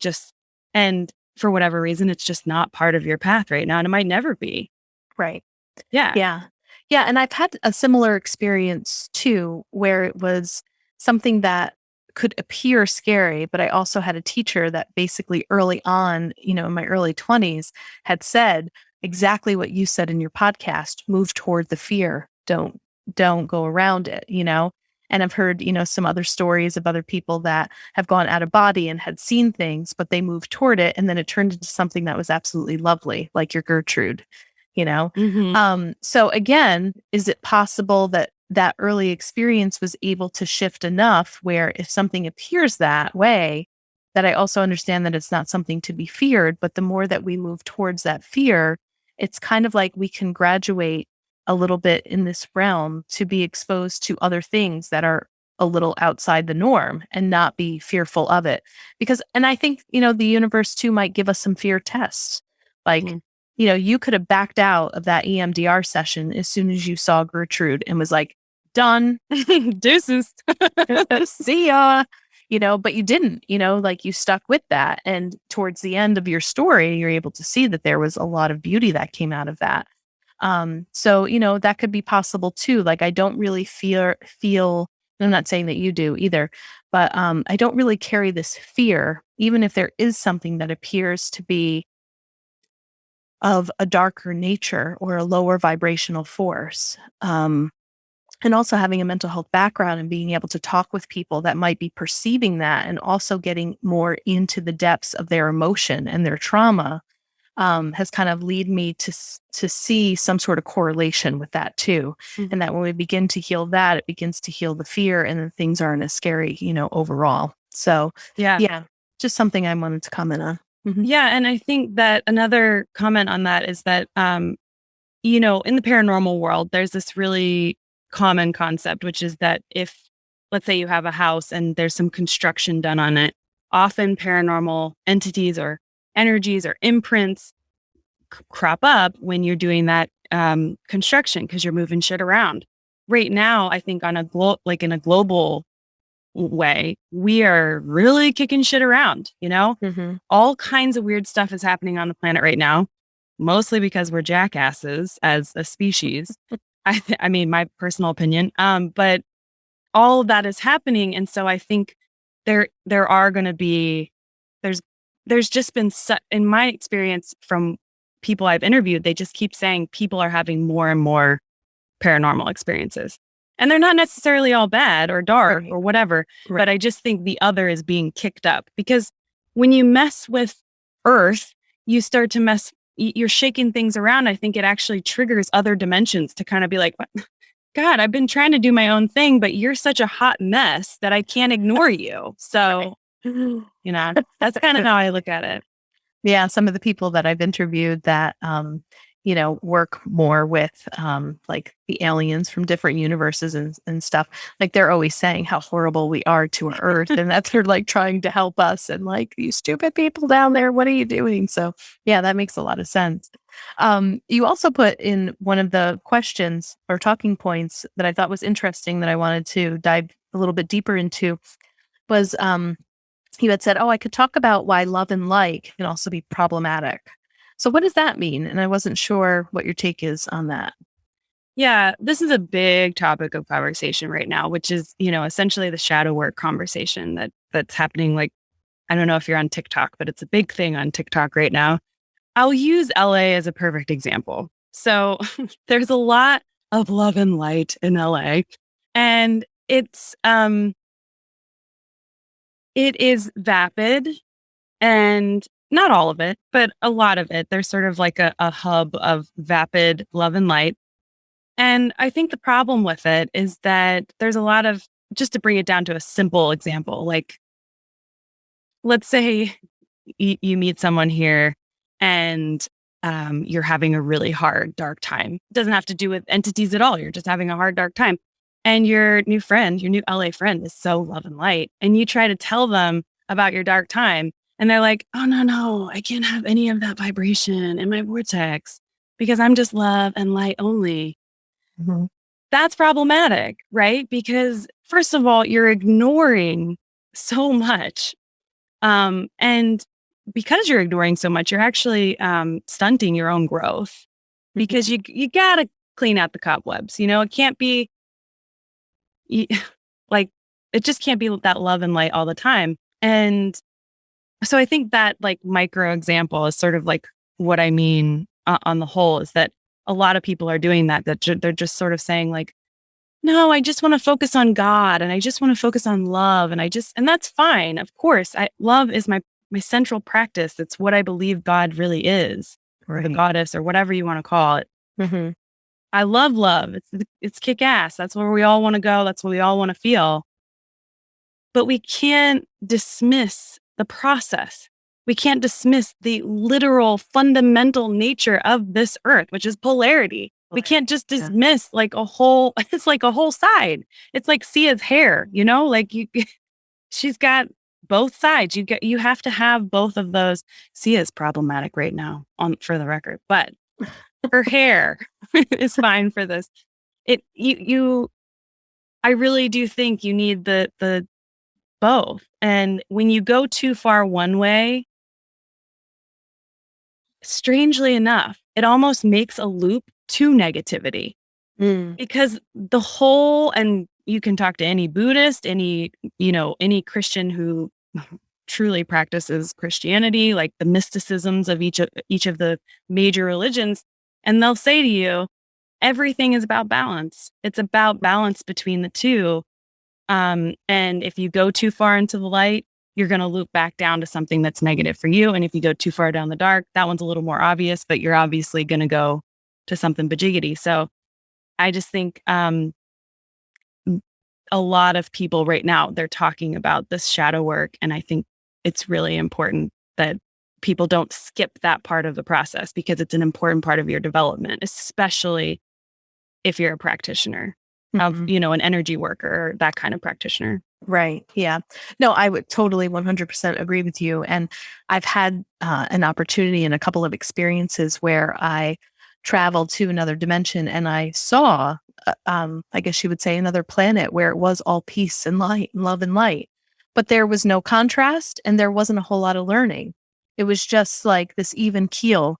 and for whatever reason, it's just not part of your path right now. And it might never be. Right. Yeah. Yeah. Yeah. And I've had a similar experience too, where it was something that could appear scary, but I also had a teacher that basically early on, in my early 20s had said exactly what you said in your podcast, move toward the fear. Don't go around it, And I've heard, some other stories of other people that have gone out of body and had seen things, but they moved toward it. And then it turned into something that was absolutely lovely, like your Gertrude, So again, is it possible that that early experience was able to shift enough where if something appears that way, that I also understand that it's not something to be feared, but the more that we move towards that fear, it's kind of like we can graduate a little bit in this realm to be exposed to other things that are a little outside the norm and not be fearful of it. And I think, the universe too might give us some fear tests. Like, you could have backed out of that EMDR session as soon as you saw Gertrude and was like, done. Deuces. See ya. But you didn't, like you stuck with that. And towards the end of your story, you're able to see that there was a lot of beauty that came out of that. So, that could be possible too. Like, I don't really feel, I'm not saying that you do either, but I don't really carry this fear, even if there is something that appears to be of a darker nature or a lower vibrational force. And also having a mental health background and being able to talk with people that might be perceiving that and also getting more into the depths of their emotion and their trauma has kind of lead me to see some sort of correlation with that too. And that when we begin to heal that, it begins to heal the fear and then things aren't as scary, overall. So yeah, just something I wanted to comment on. Mm-hmm. Yeah. And I think that another comment on that is that, in the paranormal world, there's this really common concept, which is that if, let's say you have a house and there's some construction done on it, often paranormal entities or energies or imprints crop up when you're doing that construction because you're moving shit around. Right now, I think on in a global way, we are really kicking shit around, Mm-hmm. all kinds of weird stuff is happening on the planet right now, mostly because we're jackasses as a species. I mean, my personal opinion. But all of that is happening. And so I think there are going to be, there's just been, in my experience from people I've interviewed, they just keep saying people are having more and more paranormal experiences. And they're not necessarily all bad or dark or whatever, but I just think the other is being kicked up because when you mess with Earth, you start to mess you're shaking things around, I think it actually triggers other dimensions to kind of be like, "What? God, I've been trying to do my own thing, but you're such a hot mess that I can't ignore you." So, that's kind of how I look at it. Yeah, some of the people that I've interviewed that work more with like the aliens from different universes and stuff, like they're always saying how horrible we are to our earth and that they're like trying to help us and like, you stupid people down there, what are you doing? So yeah, that makes a lot of sense. You also put in one of the questions or talking points that I thought was interesting that I wanted to dive a little bit deeper into was you had said, "Oh, I could talk about why love and light can also be problematic." So what does that mean? And I wasn't sure what your take is on that. Yeah, this is a big topic of conversation right now, which is, essentially the shadow work conversation that's happening. Like, I don't know if you're on TikTok, but it's a big thing on TikTok right now. I'll use LA as a perfect example. So there's a lot of love and light in LA, and it is vapid, and not all of it, but a lot of it. There's sort of like a hub of vapid love and light. And I think the problem with it is that there's a lot of, just to bring it down to a simple example, like let's say you meet someone here and you're having a really hard, dark time. It doesn't have to do with entities at all. You're just having a hard, dark time. And your new friend, your new LA friend is so love and light. And you try to tell them about your dark time. And they're like, "Oh, no, no, I can't have any of that vibration in my vortex because I'm just love and light only." Mhm. That's problematic, right? Because first of all, you're ignoring so much. And because you're ignoring so much, you're actually stunting your own growth because you gotta clean out the cobwebs. It can't be y- like it just can't be that love and light all the time. And so I think that like micro example is sort of like what I mean on the whole is that a lot of people are doing that. They're just sort of saying like, "No, I just want to focus on God and I just want to focus on love." And that's fine. Of course, love is my central practice. It's what I believe God really is, or the Right. goddess, or whatever you want to call it. Hmm. I love love. It's kick ass. That's where we all want to go. That's what we all want to feel. But we can't dismiss the process. We can't dismiss the literal fundamental nature of this earth, which is polarity. We can't just Yeah. dismiss like a whole, it's like a whole side. It's like Sia's hair, like she's got both sides. You have to have both of those. Sia's problematic right now for the record, but her hair is fine for this. I really do think you need the both. And when you go too far one way, strangely enough, it almost makes a loop to negativity Mm. because and you can talk to any Buddhist, any Christian who truly practices Christianity, like the mysticisms of each of the major religions, and they'll say to you, everything is about balance. It's about balance between the two. And if you go too far into the light, you're going to loop back down to something that's negative for you. And if you go too far down the dark, that one's a little more obvious, but you're obviously going to go to something bajiggity. So I just think a lot of people right now, they're talking about this shadow work. And I think it's really important that people don't skip that part of the process because it's an important part of your development, especially if you're a practitioner of, Mhm. an energy worker, that kind of practitioner. Right. Yeah. No, I would totally 100% agree with you. And I've had an opportunity and a couple of experiences where I traveled to another dimension and I saw, I guess you would say, another planet where it was all peace and light and love and light. But there was no contrast and there wasn't a whole lot of learning. It was just like this even keel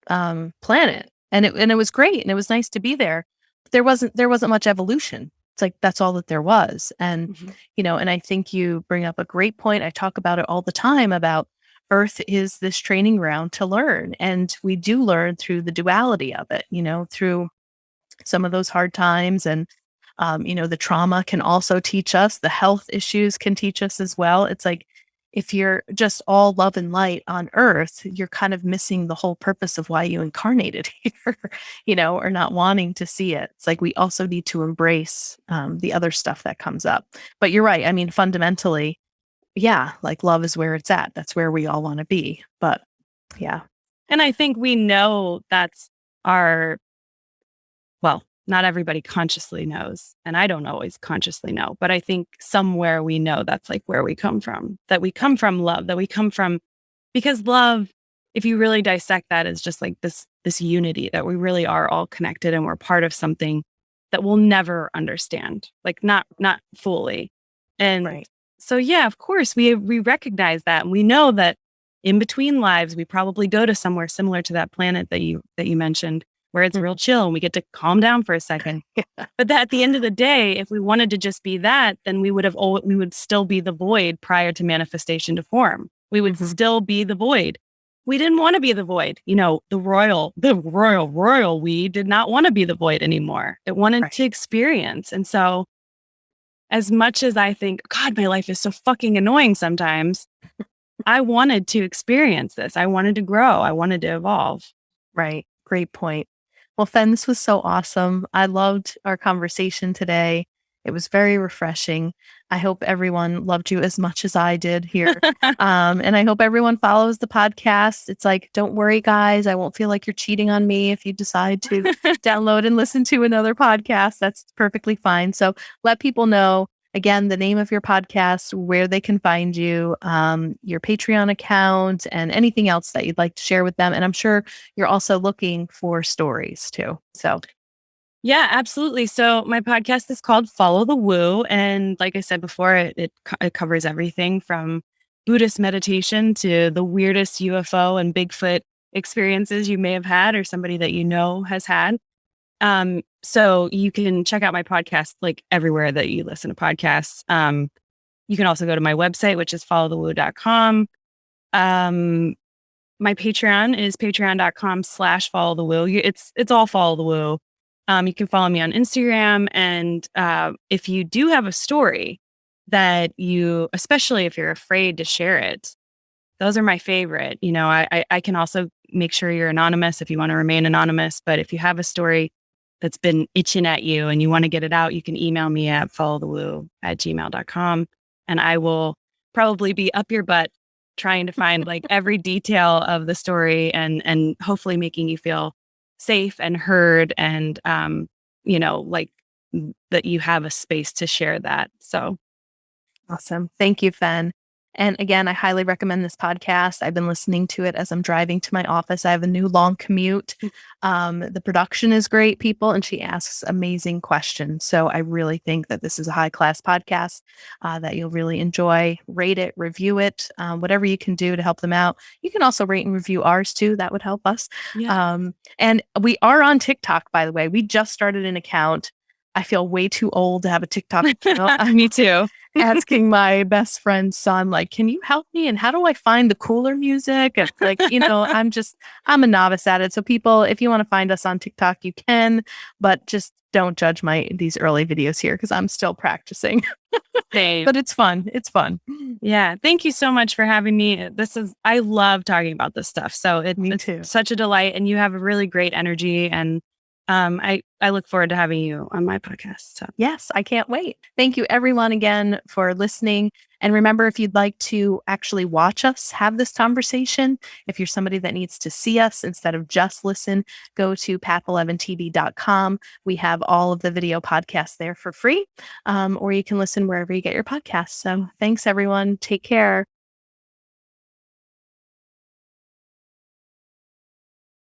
planet. And it was great and it was nice to be there. But there wasn't much evolution. It's like that's all that there was. And Mhm. and I think you bring up a great point. I talk about it all the time about Earth is this training ground to learn. And we do learn through the duality of it, through some of those hard times. And, the trauma can also teach us, the health issues can teach us as well. It's like if you're just all love and light on earth, you're kind of missing the whole purpose of why you incarnated here, or not wanting to see it. It's like we also need to embrace the other stuff that comes up. But you're right. I mean, fundamentally, yeah, like love is where it's at. That's where we all want to be. But yeah. And I think we know that's our, well, not everybody consciously knows. And I don't always consciously know, but I think somewhere we know that's like where we come from, that we come from love, that we come from, because love, if you really dissect that, is just like this unity, that we really are all connected and we're part of something that we'll never understand, like not fully. And Right. so, yeah, of course, we recognize that. And we know that in between lives, we probably go to somewhere similar to that planet that you mentioned, where it's real chill and we get to calm down for a second. Yeah. But that at the end of the day, if we wanted to just be that, then we would still be the void prior to manifestation to form. We would still be the void. We didn't want to be the void. The royal we did not want to be the void anymore. It wanted to experience. And so as much as I think, God, my life is so fucking annoying sometimes, I wanted to experience this. I wanted to grow. I wanted to evolve. Right. Great point. Well, Fen, this was so awesome. I loved our conversation today. It was very refreshing. I hope everyone loved you as much as I did here. And I hope everyone follows the podcast. It's like, don't worry, guys. I won't feel like you're cheating on me if you decide to download and listen to another podcast. That's perfectly fine. So let people know, again, the name of your podcast, where they can find you, your Patreon account, and anything else that you'd like to share with them. And I'm sure you're also looking for stories too. So yeah, absolutely. So my podcast is called Follow the Woo. And like I said before, it covers everything from Buddhist meditation to the weirdest UFO and Bigfoot experiences you may have had or somebody that has had. So you can check out my podcast like everywhere that you listen to podcasts. You can also go to my website, which is followthewoo.com. My Patreon is patreon.com/followthewoo. It's all Follow the Woo. You can follow me on Instagram. And if you do have a story that especially if you're afraid to share it, those are my favorite. I can also make sure you're anonymous if you want to remain anonymous. But if you have a story that's been itching at you and you want to get it out, you can email me at followthewoo@gmail.com. And I will probably be up your butt trying to find like every detail of the story and hopefully making you feel safe and heard and, like that you have a space to share that. So awesome. Thank you, Fen. And again, I highly recommend this podcast. I've been listening to it as I'm driving to my office. I have a new long commute. The production is great, people, and she asks amazing questions. So I really think that this is a high-class podcast that you'll really enjoy. Rate it, review it, whatever you can do to help them out. You can also rate and review ours too. That would help us. yeah. And we are on TikTok, by the way. We just started an account. I feel way too old to have a TikTok account. Me too. Asking my best friend's son, like, can you help me? And how do I find the cooler music? And like, I'm a novice at it. So people, if you want to find us on TikTok, you can, but just don't judge these early videos here because I'm still practicing. Same. But it's fun. It's fun. Yeah. Thank you so much for having me. I love talking about this stuff. So Me too. It's such a delight and you have a really great energy and I look forward to having you on my podcast. So. Yes, I can't wait. Thank you everyone again for listening. And remember, if you'd like to actually watch us have this conversation, if you're somebody that needs to see us instead of just listen, go to path11tv.com. We have all of the video podcasts there for free, or you can listen wherever you get your podcasts. So thanks everyone. Take care.